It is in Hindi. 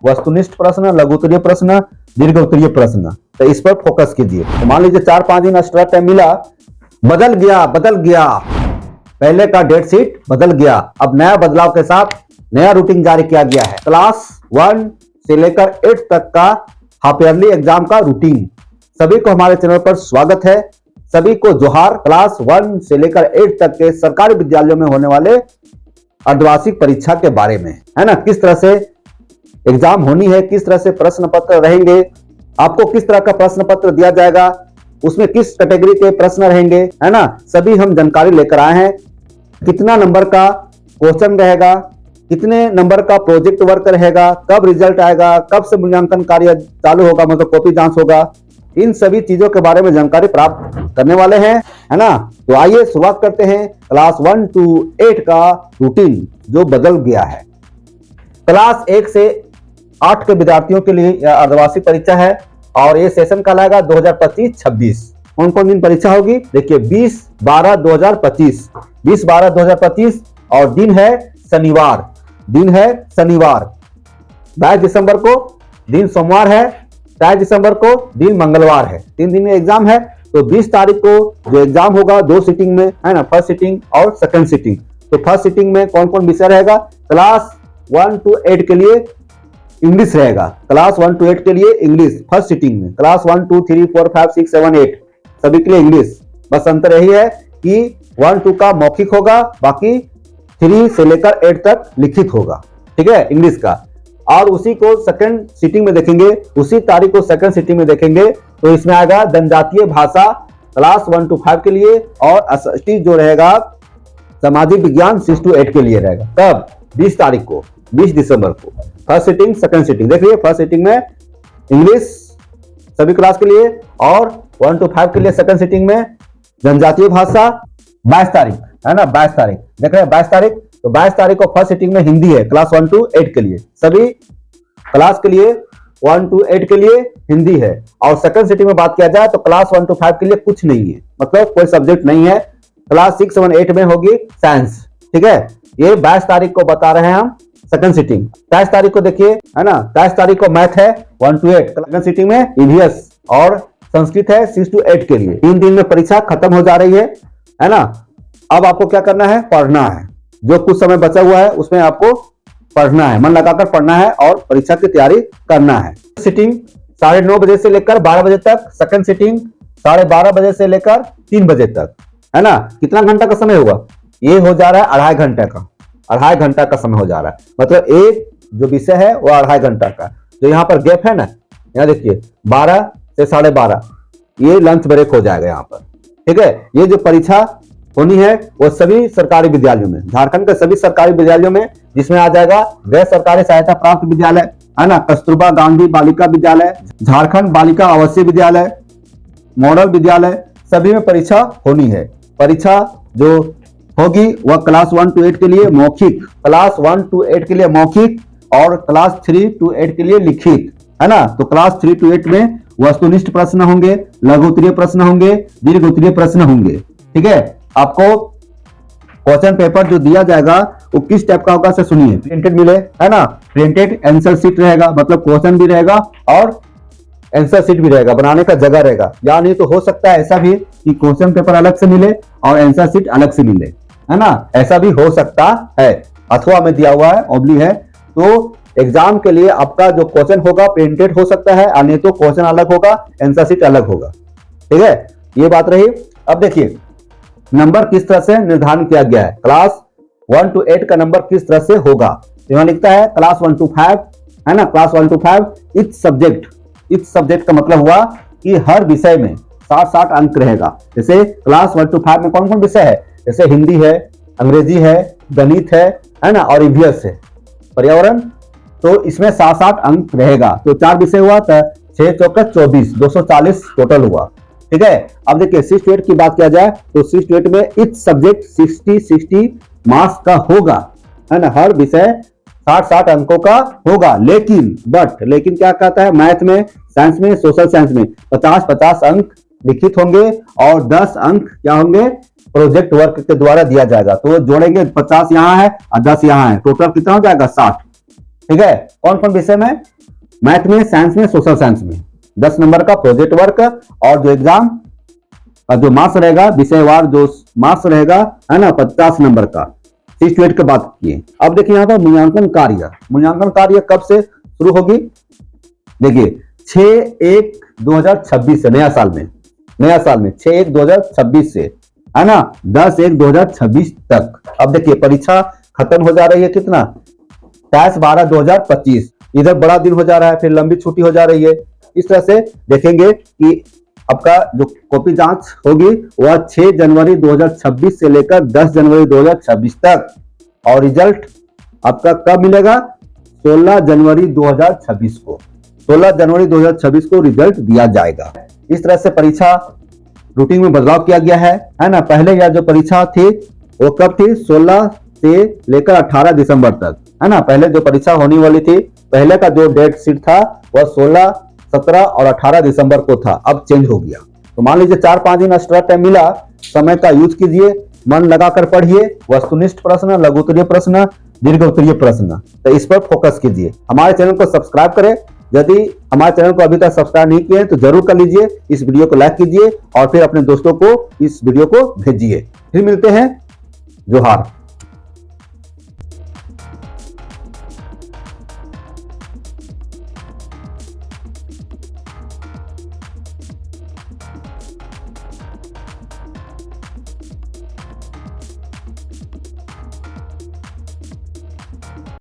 वस्तुनिष्ठ प्रश्न, लघु उत्तरीय प्रश्न, दीर्घ उत्तरीय प्रश्न, तो इस पर फोकस कीजिए। तो मान लीजिए 4-5 दिन एक्स्ट्रा टाइम मिला, बदल गया, पहले का डेट शीट बदल गया। अब नया बदलाव के साथ नया रूटीन जारी किया गया है। क्लास 1 से लेकर 8 तक का हाफ ईयरली एग्जाम का रूटीन। सभी को हमारे चैनल पर स्वागत है। सभी को जोहार। क्लास 1 से लेकर 8 तक के सरकारी विद्यालयों में होने वाले अर्धवार्षिक परीक्षा के बारे में, है ना, किस तरह से एग्जाम होनी है, किस तरह से प्रश्न पत्र रहेंगे, आपको किस तरह का प्रश्न पत्र दिया जाएगा, उसमें किस कैटेगरी के प्रश्न रहेंगे, है ना, सभी हम जानकारी लेकर आए हैं। कितना नंबर का क्वेश्चन रहेगा, कितने नंबर का प्रोजेक्ट वर्क रहेगा, कब रिजल्ट आएगा, कब से मूल्यांकन कार्य चालू होगा, मतलब कॉपी जांच होगा, इन सभी चीजों के बारे में जानकारी प्राप्त करने वाले हैं, है ना। तो आइए शुरुआत करते हैं क्लास 1 to 8 का रूटीन जो बदल गया है। क्लास 1 से 8 के विद्यार्थियों के लिए यह अर्धवार्षिक परीक्षा है और ये सेशन कहलाएगा 2025-26। कौन कौन दिन परीक्षा होगी, देखिए 20-12-2025, 20-12-2025 और दिन है शनिवार। 22 दिसंबर को दिन सोमवार है, 23 दिसंबर को दिन मंगलवार है। 3 दिन में एग्जाम है। तो 20 तारीख को जो एग्जाम होगा 2 सीटिंग में, है ना, फर्स्ट सीटिंग और सेकंड सीटिंग। तो फर्स्ट सीटिंग में कौन कौन विषय रहेगा, क्लास 1 to 8 के लिए इंग्लिश रहेगा। क्लास 1 to 8 के लिए इंग्लिश फर्स्ट सीटिंग में। क्लास 1 2 3 4 5 6 7 8 सभी के लिए इंग्लिश। बस अंतर यही है कि 1-2 का मौखिक होगा, बाकी 3 से लेकर 8 तक लिखित होगा, ठीक है, इंग्लिश का। और उसी को सेकंड सीटिंग में देखेंगे, उसी तारीख को सेकंड सीटिंग में देखेंगे तो इसमें आएगा जनजातीय भाषा क्लास 1 to 5 के लिए और एसएसटी जो रहेगा सामाजिक विज्ञान 6 to 8 के लिए रहेगा। कब, 20 तारीख को, 20 दिसंबर को फर्स्ट सीटिंग सेकंड सीटिंग। देखिए फर्स्ट सीटिंग में इंग्लिश सभी क्लास के लिए और 1 to 5 के लिए सेकंड सीटिंग में जनजातीय भाषा 22 तारीख, है ना, 22 तारीख देख रहे हैं, 22 तारीख। तो 22 तारीख को फर्स्ट सीटिंग में हिंदी है क्लास 1 to 8 के लिए, सभी क्लास के लिए 1 to 8 के लिए हिंदी है। और सेकंड सीटिंग में बात किया जाए तो क्लास 1 to 5 के लिए कुछ नहीं है, मतलब कोई सब्जेक्ट नहीं है। क्लास 6 7 8 में होगी साइंस, ठीक है। ये 22 तारीख को बता रहे हैं हम सेकंड सीटिंग। 23 तारीख को देखिए, है ना, 23 तारीख को मैथ है 1 to 8, सेकंड सीटिंग में ईवीएस और संस्कृत है 6 to 8 के लिए। 3 दिन में परीक्षा खत्म हो जा रही है ना। अब आपको क्या करना है, पढ़ना है। जो कुछ समय बचा हुआ है उसमें आपको पढ़ना है, मन लगाकर पढ़ना है और परीक्षा की तैयारी करना है। सीटिंग 9:30 बजे से लेकर 12 बजे तक, सेकंड सीटिंग 12:30 बजे से लेकर 3 बजे तक, है ना। कितना घंटा का समय होगा, ये हो जा रहा है 2.5 घंटे का, 2.5 घंटा का समय हो जा रहा है। मतलब एक जो विषय है वो 2.5 घंटा का। जो यहाँ पर गैप है ना, यहाँ देखिए 12 से 12:30 ये लंच ब्रेक हो जाएगा यहाँ पर, ठीक है। ये जो परीक्षा होनी है वो सभी सरकारी विद्यालयों में, झारखंड के सभी सरकारी विद्यालयों में, जिसमें आ जाएगा गैर सरकारी सहायता प्राप्त विद्यालय, है ना, कस्तूरबा गांधी बालिका विद्यालय, झारखंड बालिका आवासीय विद्यालय, मॉडल विद्यालय, सभी में परीक्षा होनी है। परीक्षा जो होगी वह क्लास 1 to 8 के लिए मौखिक, क्लास 1 to 8 के लिए मौखिक और क्लास 3 to 8 के लिए लिखित, है ना। तो क्लास 3 to 8 में वस्तुनिष्ठ प्रश्न होंगे, लघु उत्तरीय प्रश्न होंगे, दीर्घ उत्तरीय प्रश्न होंगे, ठीक है। आपको क्वेश्चन पेपर जो दिया जाएगा वो किस टाइप का होगा से सुनिए। प्रिंटेड मिले, है ना, प्रिंटेड आंसर शीट रहेगा, मतलब क्वेश्चन भी रहेगा और आंसर शीट भी रहेगा, बनाने का जगह रहेगा। या नहीं तो हो सकता है ऐसा भी कि क्वेश्चन पेपर अलग से मिले और आंसर शीट अलग से मिले, है ना, ऐसा भी हो सकता है। अथवा में दिया हुआ है, ओब्ली है। तो एग्जाम के लिए आपका जो क्वेश्चन होगा प्रिंटेड हो सकता है, और नहीं तो क्वेश्चन अलग होगा, आंसर शीट अलग होगा, ठीक है। ये बात रही। अब देखिए नंबर किस तरह से निर्धारण किया गया है, क्लास 1 to 8 का नंबर किस तरह से होगा। यहां लिखता है क्लास 1 to 5, है ना, क्लास 1 to 5 इच सब्जेक्ट का मतलब हुआ कि हर विषय में 60 अंक रहेगा। जैसे क्लास 1 to 5 में कौन कौन विषय है, जैसे हिंदी है, अंग्रेजी है, गणित है ना, और ईवीएस है, पर्यावरण। तो इसमें 60 अंक रहेगा। तो 4 विषय हुआ तो 6 चौका 24, 240 टोटल हुआ, ठीक है। अब देखिए 6 to 8 की बात किया जाए तो 6 to 8 में इच सब्जेक्ट 60 मार्क्स का होगा, है ना, हर विषय 60 अंकों का होगा। लेकिन क्या कहता है, मैथ में, साइंस में, सोशल साइंस में 50 अंक लिखित होंगे और 10 अंक क्या होंगे, प्रोजेक्ट वर्क के द्वारा दिया जाएगा। तो जोड़ेंगे, 50 यहाँ है और 10 यहाँ है, टोटल कितना हो जाएगा 60, ठीक है, कौन कौन विषय में, मैथ में, साइंस में, सोशल साइंस में 10 नंबर का प्रोजेक्ट वर्क, और जो एग्जाम का जो मार्क्स रहेगा, विषयवार जो मार्क्स रहेगा है ना 50 नंबर का। 6 to 8 की बात किए। अब देखिए यहाँ पर मूल्यांकन कार्य, मूल्यांकन कार्य कब से शुरू होगी, देखिए 6/1/2026 से, नया साल में, 6/1/2026 से है ना 10/1/2026 तक। अब देखिए परीक्षा खत्म हो जा रही है कितना, 28/12/2025, इधर बड़ा दिन हो जा रहा है, फिर लंबी छुट्टी हो जा रही है। इस तरह से देखेंगे कि आपका जो कॉपी जांच होगी वह 6 जनवरी 2026 से लेकर 10 जनवरी 2026 तक, और रिजल्ट आपका कब मिलेगा, 16 जनवरी 2026 को, 16 जनवरी 2026 को रिजल्ट दिया जाएगा। इस तरह से परीक्षा रूटीन में बदलाव किया गया है ना। पहले यह जो परीक्षा थी वो कब थी, 16 से लेकर 18 दिसंबर तक, है ना। पहले जो परीक्षा होने वाली थी, पहले का जो डेट शीट था वह 16, 17 और 18 दिसंबर को था, अब चेंज हो गया। तो मान लीजिए 4-5 दिन एक्स्ट्रा टाइम मिला, समय का यूज कीजिए, मन लगाकर पढ़िए, वस्तुनिष्ठ प्रश्न, लघु उत्तरीय प्रश्न, दीर्घ उत्तरीय प्रश्न, तो इस पर फोकस कीजिए। हमारे चैनल को सब्सक्राइब करें, यदि हमारे चैनल को अभी तक सब्सक्राइब नहीं किए तो जरूर कर लीजिए। इस वीडियो को लाइक कीजिए और फिर अपने दोस्तों को इस वीडियो को भेजिए। फिर मिलते हैं, जोहार।